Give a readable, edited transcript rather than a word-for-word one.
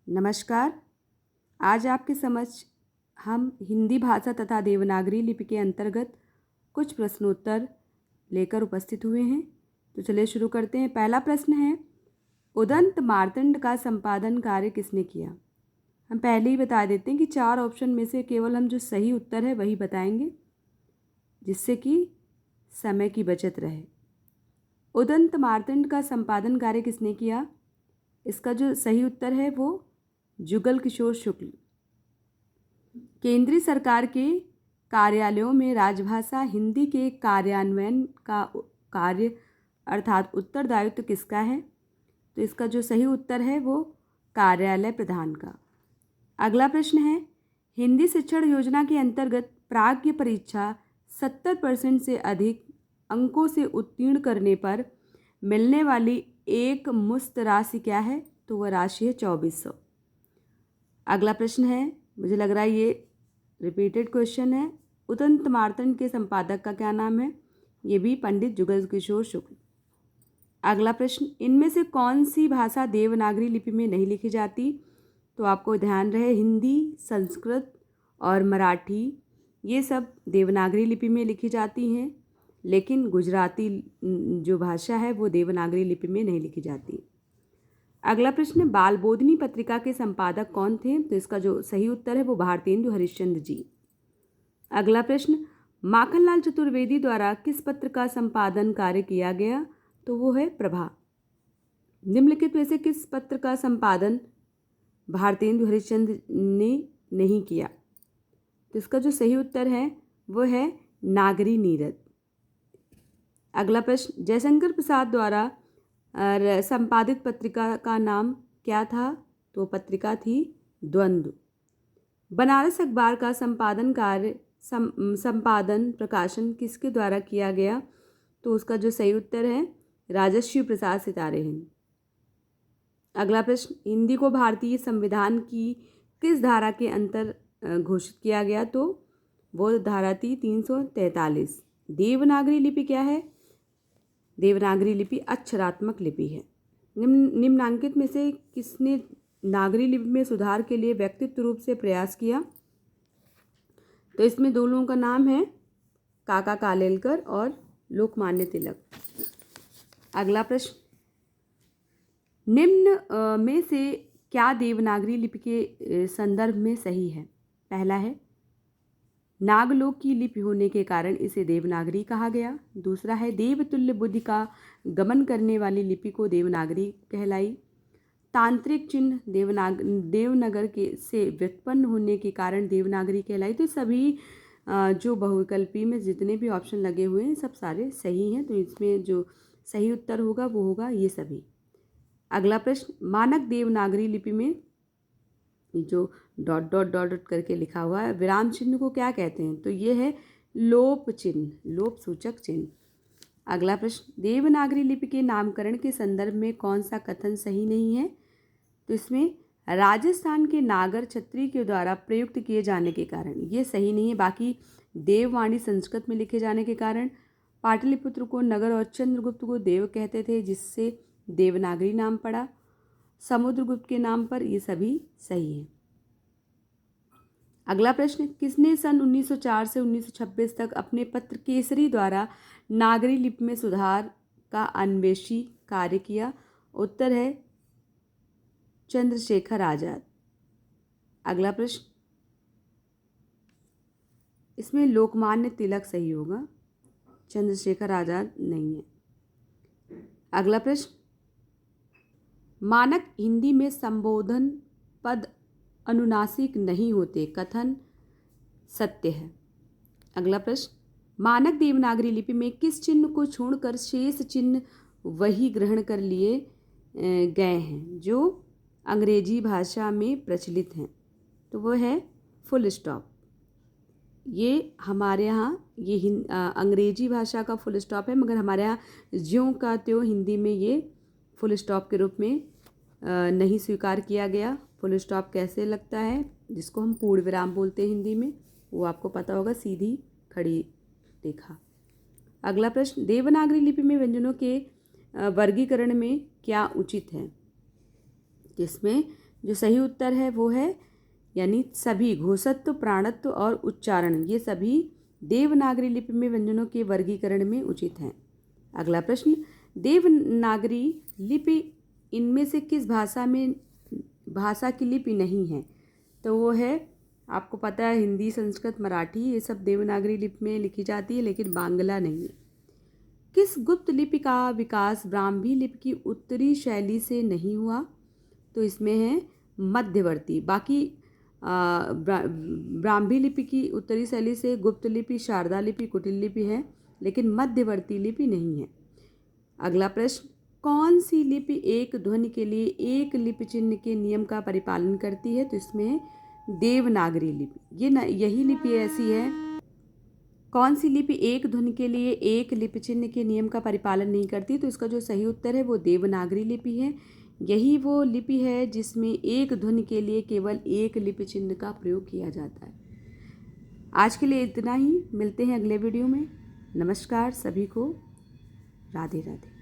नमस्कार। आज आपके समक्ष हम हिंदी भाषा तथा देवनागरी लिपि के अंतर्गत कुछ प्रश्नोत्तर लेकर उपस्थित हुए हैं। तो चलिए शुरू करते हैं। पहला प्रश्न है, उदंत मार्तंड का संपादन कार्य किसने किया? हम पहले ही बता देते हैं कि 4 ऑप्शन में से केवल हम जो सही उत्तर है वही बताएंगे, जिससे कि समय की बचत रहे। उदंत मार्तंड का संपादन कार्य किसने किया? इसका जो सही उत्तर है वो जुगल किशोर शुक्ल। केंद्रीय सरकार के कार्यालयों में राजभाषा हिंदी के कार्यान्वयन का कार्य अर्थात उत्तरदायित्व किसका है? तो इसका जो सही उत्तर है वो कार्यालय प्रधान का। अगला प्रश्न है, हिंदी शिक्षण योजना के अंतर्गत प्राज्ञ परीक्षा 70% से अधिक अंकों से उत्तीर्ण करने पर मिलने वाली एक मुश्त राशि क्या है? तो वह राशि है 2400। अगला प्रश्न है, मुझे लग रहा है ये रिपीटेड क्वेश्चन है, उदंत मार्तंड के संपादक का क्या नाम है? ये भी पंडित जुगल किशोर शुक्ल। अगला प्रश्न, इनमें से कौन सी भाषा देवनागरी लिपि में नहीं लिखी जाती? तो आपको ध्यान रहे, हिंदी, संस्कृत और मराठी ये सब देवनागरी लिपि में लिखी जाती हैं, लेकिन गुजराती जो भाषा है वो देवनागरी लिपि में नहीं लिखी जाती। अगला प्रश्न, बालबोधिनी पत्रिका के संपादक कौन थे? तो इसका जो सही उत्तर है वो भारतेंदु हरिश्चंद्र जी। अगला प्रश्न, माखनलाल चतुर्वेदी द्वारा किस पत्र का संपादन कार्य किया गया? तो वो है प्रभा। निम्नलिखित में से किस पत्र का संपादन भारतेंदु हरिश्चंद्र ने नहीं किया? तो इसका जो सही उत्तर है वो है नागरी नीरद। अगला प्रश्न, जयशंकर प्रसाद द्वारा संपादित पत्रिका का नाम क्या था? तो पत्रिका थी द्वंद्व। बनारस अखबार का संपादन कार्य संपादन प्रकाशन किसके द्वारा किया गया? तो उसका जो सही उत्तर है राजश्री प्रसाद सितारे हिंद। अगला प्रश्न, हिंदी को भारतीय संविधान की किस धारा के अंतर घोषित किया गया? तो वो धारा थी 343। देवनागरी लिपि क्या है? देवनागरी लिपि अक्षरात्मक लिपि है। निम्नांकित में से किसने नागरी लिपि में सुधार के लिए व्यक्तिगत रूप से प्रयास किया? तो इसमें दो लोगों का नाम है काका कालेलकर और लोकमान्य तिलक। अगला प्रश्न, निम्न में से क्या देवनागरी लिपि के संदर्भ में सही है? पहला है, नागलोक की लिपि होने के कारण इसे देवनागरी कहा गया। दूसरा है, देवतुल्य बुद्धि का गमन करने वाली लिपि को देवनागरी कहलाई। तांत्रिक चिन्ह देवनगर के से व्युत्पन्न होने के कारण देवनागरी कहलाई। तो सभी जो बहुविकल्पी में जितने भी ऑप्शन लगे हुए हैं सब सारे सही हैं, तो इसमें जो सही उत्तर होगा वो होगा ये सभी। अगला प्रश्न, मानक देवनागरी लिपि में जो डॉट डॉट डॉट डॉट करके लिखा हुआ है विराम चिन्ह को क्या कहते हैं? तो ये है लोप चिन्ह, लोप सूचक चिन्ह। अगला प्रश्न, देवनागरी लिपि के नामकरण के संदर्भ में कौन सा कथन सही नहीं है? तो इसमें राजस्थान के नागर छत्री के द्वारा प्रयुक्त किए जाने के कारण ये सही नहीं है। बाकी देववाणी संस्कृत में लिखे जाने के कारण पाटलिपुत्र को नगर और चंद्रगुप्त को देव कहते थे, जिससे देवनागरी नाम पड़ा। समुद्रगुप्त के नाम पर ये सभी सही है। अगला प्रश्न, किसने सन 1904 से 1926 तक अपने पत्र केसरी द्वारा नागरी लिपि में सुधार का अन्वेषी कार्य किया? उत्तर है चंद्रशेखर आजाद। अगला प्रश्न, इसमें लोकमान्य तिलक सही होगा, चंद्रशेखर आजाद नहीं है। अगला प्रश्न, मानक हिंदी में संबोधन पद अनुनासिक नहीं होते, कथन सत्य है। अगला प्रश्न, मानक देवनागरी लिपि में किस चिन्ह को छोड़कर शेष चिन्ह वही ग्रहण कर लिए गए हैं जो अंग्रेजी भाषा में प्रचलित हैं? तो वो है फुल स्टॉप। ये हमारे यहाँ ये अंग्रेजी भाषा का फुल स्टॉप है, मगर हमारे यहाँ ज्यों का त्यों हिंदी में ये फुल स्टॉप के रूप में नहीं स्वीकार किया गया। फुल स्टॉप कैसे लगता है, जिसको हम पूर्ण विराम बोलते हैं हिंदी में, वो आपको पता होगा, सीधी खड़ी रेखा। अगला प्रश्न, देवनागरी लिपि में व्यंजनों के वर्गीकरण में क्या उचित है? जिसमें जो सही उत्तर है वो है यानी सभी घोषत्व, प्राणत्व और उच्चारण ये सभी देवनागरी लिपि में व्यंजनों के वर्गीकरण में उचित हैं। अगला प्रश्न, देवनागरी लिपि इनमें से किस भाषा की लिपि नहीं है? तो वो है, आपको पता है, हिंदी, संस्कृत, मराठी ये सब देवनागरी लिपि में लिखी जाती है, लेकिन बांग्ला नहीं है। किस गुप्त लिपि का विकास ब्राह्मी लिपि की उत्तरी शैली से नहीं हुआ? तो इसमें है मध्यवर्ती। बाकी ब्राह्मी लिपि की उत्तरी शैली से गुप्त लिपि, शारदा लिपि, कुटिल लिपि है, लेकिन मध्यवर्ती लिपि नहीं है। अगला प्रश्न, कौन सी लिपि एक ध्वनि के लिए एक लिपि चिन्ह के नियम का परिपालन करती है? तो इसमें देवनागरी लिपि। यही लिपि ऐसी है। कौन सी लिपि एक ध्वनि के लिए एक लिपि चिन्ह के नियम का परिपालन नहीं करती? तो इसका जो सही उत्तर है वो देवनागरी लिपि है। यही वो लिपि है जिसमें एक ध्वनि के लिए केवल एक लिपि चिन्ह का प्रयोग किया जाता है। आज के लिए इतना ही, मिलते हैं अगले वीडियो में। नमस्कार सभी को, राधे राधे।